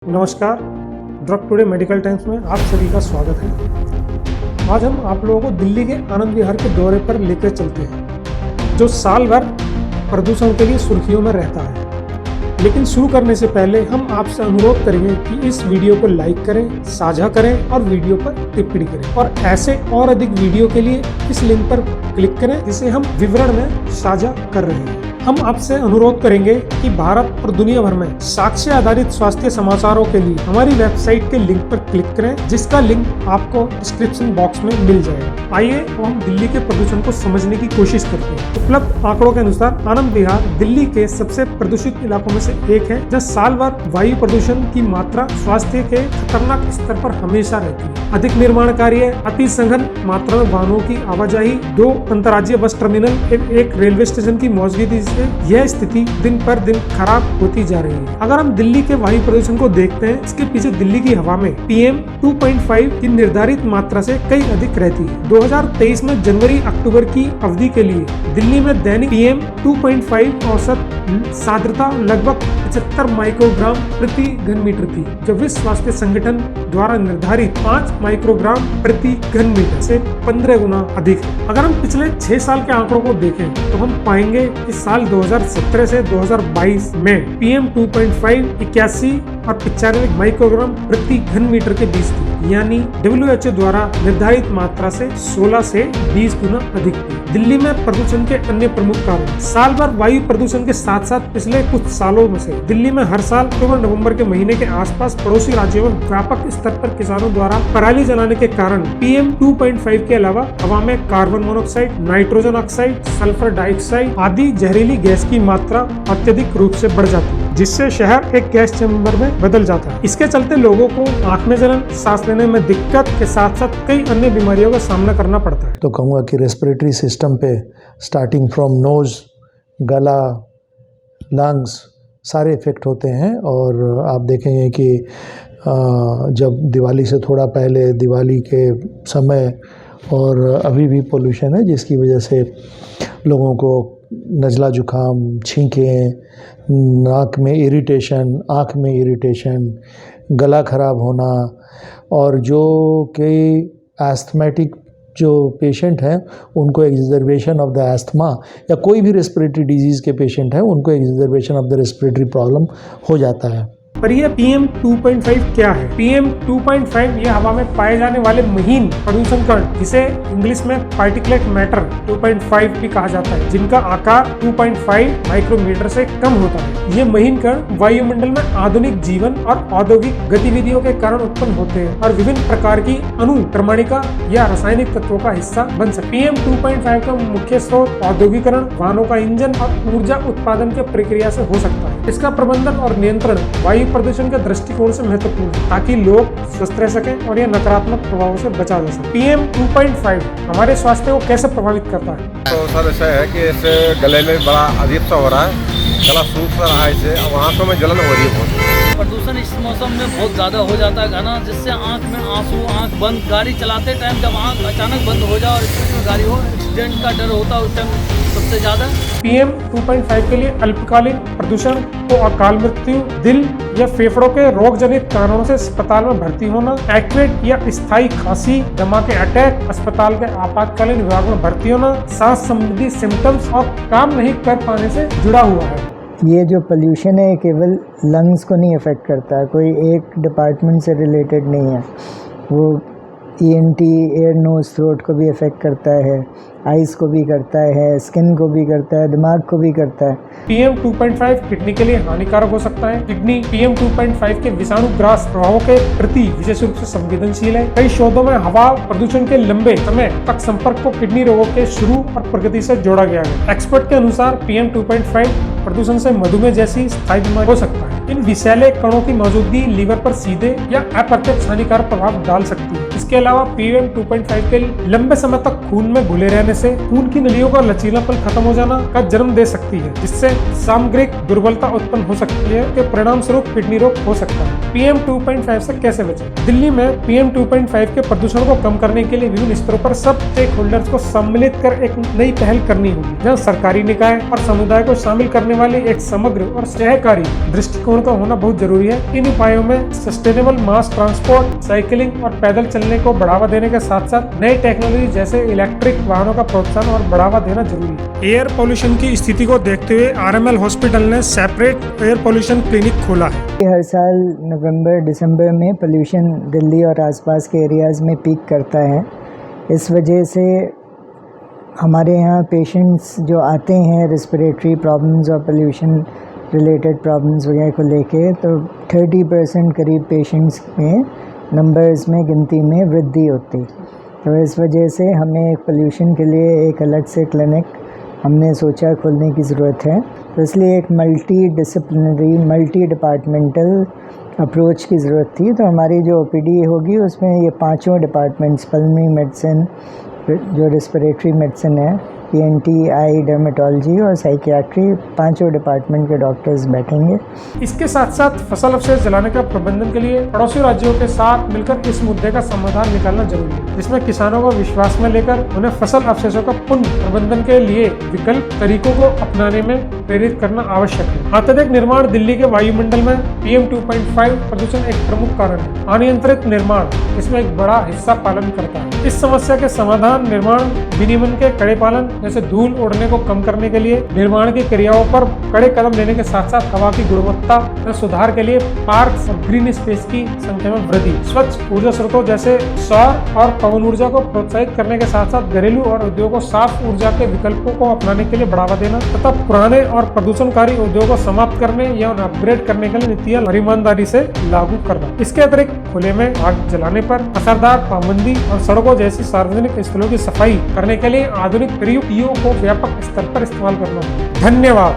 नमस्कार, drug today medical times में आप सभी का स्वागत है। आज हम आप लोगों को दिल्ली के आनंद विहार के दौरे पर लेकर चलते हैं, जो साल भर प्रदूषण के लिए सुर्खियों में रहता है। लेकिन शुरू करने से पहले हम आपसे अनुरोध करेंगे कि इस वीडियो को लाइक करें, साझा करें और वीडियो पर टिप्पणी करें। और ऐसे और अधिक वीडियो के लिए इस लिंक पर क्लिक करें जिसे हम विवरण में साझा कर रहे हैं। हम आपसे अनुरोध करेंगे कि भारत और दुनिया भर में साक्ष्य आधारित स्वास्थ्य समाचारों के लिए हमारी वेबसाइट के लिंक पर क्लिक करें, जिसका लिंक आपको डिस्क्रिप्शन बॉक्स में मिल जाएगा। आइए तो हम दिल्ली के प्रदूषण को समझने की कोशिश करते हैं। उपलब्ध आंकड़ों के अनुसार आनंद विहार दिल्ली के सबसे प्रदूषित इलाकों में से एक है, जहाँ साल भर वायु प्रदूषण की मात्रा स्वास्थ्य के खतरनाक स्तर पर हमेशा रहती है। अधिक निर्माण कार्य, अति सघन मात्रा में वाहनों की आवाजाही, 2 अंतर्राज्यीय बस टर्मिनल, एक रेलवे स्टेशन की मौजूदगी से यह स्थिति दिन पर दिन खराब होती जा रही है। अगर हम दिल्ली के वायु प्रदूषण को देखते हैं, इसके पीछे दिल्ली की हवा में PM 2.5 की निर्धारित मात्रा से कई अधिक रहती है। 2023 में जनवरी अक्टूबर की अवधि के लिए दिल्ली में दैनिक PM 2.5 औसत सांद्रता लगभग 75 माइक्रोग्राम प्रति घन मीटर थी, जो विश्व स्वास्थ्य संगठन द्वारा निर्धारित 5 माइक्रोग्राम प्रति घन मीटर से 15 गुना अधिक है। अगर हम पिछले 6 साल के आंकड़ों को देखें तो हम पाएंगे कि साल 2017 से 2022 में PM 2.5 81 और 95 माइक्रोग्राम प्रति घन मीटर के बीच थी, यानी WHO द्वारा निर्धारित मात्रा से 16 से 20 गुना अधिक थी। दिल्ली में प्रदूषण के अन्य प्रमुख कारण, साल भर वायु प्रदूषण के साथ साथ पिछले कुछ सालों में से दिल्ली में हर साल अक्टूबर-नवंबर के महीने के आसपास पड़ोसी राज्यों में व्यापक स्तर पर किसानों द्वारा पराली जलाने के कारण PM 2.5 के अलावा हवा में carbon monoxide, nitrogen oxide, sulphur dioxide आदि जहरीली गैस की मात्रा अत्यधिक रूप से बढ़ जाती है, जिससे शहर एक गैस चैम्बर में बदल जाता है। इसके चलते लोगों को आंख में जलन, सांस लेने में दिक्कत के साथ साथ कई अन्य बीमारियों का सामना करना पड़ता है। तो कहूँगा कि रेस्पिरेटरी सिस्टम पे स्टार्टिंग फ्रॉम नोज, गला, लंग्स सारे इफ़ेक्ट होते हैं। और आप देखेंगे कि जब दिवाली से थोड़ा पहले, दिवाली के समय और अभी भी पोल्यूशन है, जिसकी वजह से लोगों को नज़ला जुकाम, छींकें, नाक में इरिटेशन, आँख में इरिटेशन, गला ख़राब होना, और जो कई एस्थमेटिक जो पेशेंट हैं उनको एक्सर्वेशन ऑफ द एस्थमा, या कोई भी रेस्पिरेटरी डिजीज़ के पेशेंट हैं उनको एक्सर्वेशन ऑफ द रेस्पिरेटरी प्रॉब्लम हो जाता है। पर यह PM 2.5 क्या है? PM 2.5 यह हवा में पाए जाने वाले महीन प्रदूषण कण, जिसे इंग्लिश में पार्टिकुलेट मैटर 2.5 भी कहा जाता है, जिनका आकार 2.5 माइक्रोमीटर से कम होता है। ये महीन कण वायुमंडल में आधुनिक जीवन और औद्योगिक गतिविधियों के कारण उत्पन्न होते हैं और विभिन्न प्रकार की अणु, क्रमणिका या रासायनिक तत्वों का हिस्सा बन सकते हैं। PM 2.5 का मुख्य स्रोत औद्योगिकरण, वाहनों का इंजन और ऊर्जा उत्पादन की प्रक्रिया से हो सकता है। इसका प्रबंधन और नियंत्रण वायु प्रदूषण के दृष्टिकोण से महत्वपूर्ण है, ताकि लोग स्वस्थ रह सकें और यह नकारात्मक प्रभावों से बचा जा सके। PM 2.5 हमारे स्वास्थ्य को कैसे प्रभावित करता है? तो सर ऐसा है कि इससे गले में बड़ा अजीब सा हो रहा है, गला सूख सा रहा है इससे, अब आंखों में जलन हो रही है बहुत। प्रदूषण इस मौसम में बहुत ज़्यादा हो जाता है घना, जिससे आंख में आंसू, आंख बंद, गाड़ी चलाते टाइम जब आंख अचानक बंद हो जाए और स्पीड में गाड़ी हो, एक्सीडेंट का डर होता है उस टाइम सबसे ज़्यादा। PM 2.5 के लिए अल्पकालीन प्रदूषण को अकाल मृत्यु, दिल या फेफड़ों के रोग जनित कारणों से अस्पताल में भर्ती होना, एक्यूट या स्थायी खांसी, दमा के अटैक, अस्पताल के आपातकालीन विभाग में भर्ती होना, सांस संबंधी सिम्टम्स और काम नहीं कर पाने से जुड़ा हुआ है। ये जो पोल्यूशन है केवल लंग्स को नहीं अफेक्ट करता है, कोई एक डिपार्टमेंट से रिलेटेड नहीं है, वो ENT, एयर नोज थ्रोट को भी अफेक्ट करता है, आइज़ को भी करता है, स्किन को भी करता है, दिमाग को भी करता है। PM 2.5 किडनी के लिए हानिकारक हो सकता है। किडनी PM 2.5 के विषाणुग्रास प्रभावों के प्रति विशेष रूप से संवेदनशील है। कई शोधों में हवा प्रदूषण के लंबे समय तक संपर्क को किडनी रोगों के शुरू और प्रगति से जोड़ा गया है। एक्सपर्ट के अनुसार PM 2.5 प्रदूषण से मधुमेह जैसी स्थायी बीमारी हो सकता है। इन विषैले कणों की मौजूदगी लीवर पर सीधे या अप्रत्यक्ष हानिकारक प्रभाव डाल सकती है। इसके अलावा PM 2.5 के लंबे समय तक खून में घुले रहने से खून की नलियों का लचीलापन खत्म हो जाना का जन्म दे सकती है, जिससे सामग्रिक दुर्बलता उत्पन्न हो सकती है, के परिणाम स्वरूप किडनी रोग हो सकता है। PM 2.5 से कैसे बचें? दिल्ली में PM 2.5 के प्रदूषण को कम करने के लिए विभिन्न स्तरों पर सब स्टेक होल्डर्स को सम्मिलित कर एक नई पहल करनी होगी, जहां सरकारी निकाय और समुदाय को शामिल करने वाले एक समग्र और सहकारी दृष्टिकोण का का होना बहुत जरूरी है। इन उपायों में सस्टेनेबल मास ट्रांसपोर्ट, साइकिलिंग और पैदल चलने को बढ़ावा देने के साथ साथ नई टेक्नोलॉजी जैसे इलेक्ट्रिक वाहनों का प्रोत्साहन और बढ़ावा देना जरूरी है। एयर पोल्यूशन की स्थिति को देखते हुए आरएमएल हॉस्पिटल ने सेपरेट एयर पोल्यूशन क्लिनिक खोला है। हर साल नवंबर दिसंबर में पोल्यूशन दिल्ली और आसपास के एरियाज़ में पीक करता है। इस वजह से हमारे यहाँ पेशेंट्स जो आते हैं रेस्पिरेटरी प्रॉब्लम्स और पोल्यूशन रिलेटेड प्रॉब्लम्स वगैरह को लेके, तो 30% करीब पेशेंट्स में नंबर्स में गिनती में वृद्धि होती। तो इस वजह से हमें पोल्यूशन के लिए एक अलग से क्लिनिक हमने सोचा खोलने की ज़रूरत है। तो इसलिए एक multi disciplinary multi departmental approach की ज़रूरत थी। तो हमारी जो OPD होगी उसमें ये 5 डिपार्टमेंट्स, पल्मोनरी मेडिसिन, जो रेस्पिरेटरी मेडिसिन है, ENT, आई, डर्मेटोलॉजी और साइकियाट्री, 5 डिपार्टमेंट के डॉक्टर्स बैठेंगे। इसके साथ साथ फसल अवशेष जलाने का प्रबंधन के लिए पड़ोसी राज्यों के साथ मिलकर इस मुद्दे का समाधान निकालना जरूरी है, जिसमें किसानों को विश्वास में लेकर उन्हें फसल अवशेषों का पुनः प्रबंधन के लिए विकल्प तरीकों को अपनाने में प्रेरित करना आवश्यक है। अत्यधिक निर्माण दिल्ली के वायुमंडल में PM 2.5 प्रदूषण एक प्रमुख कारण है। अनियंत्रित निर्माण इसमें एक बड़ा हिस्सा पालन करता है। इस समस्या के समाधान निर्माण विनियमन के कड़े पालन जैसे धूल उड़ने को कम करने के लिए निर्माण की क्रियाओं पर कड़े कदम लेने के साथ साथ हवा की गुणवत्ता में सुधार के लिए पार्क्स और ग्रीन स्पेस की संख्या में वृद्धि, स्वच्छ ऊर्जा स्रोतों जैसे सौर और पवन ऊर्जा को प्रोत्साहित करने के साथ साथ घरेलू और उद्योगों साफ ऊर्जा के विकल्पों को अपनाने के लिए बढ़ावा देना तथा पुराने और प्रदूषणकारी उद्योगों को समाप्त करने या उन्हें अपग्रेड करने के लिए नीतियां ईमानदारी से लागू करना। इसके अतिरिक्त खुले में आग जलाने पर असरदार पाबंदी और सड़कों जैसी सार्वजनिक स्थलों की सफाई करने के लिए आधुनिक प्रयुक्तियों को व्यापक स्तर पर इस्तेमाल करना। धन्यवाद।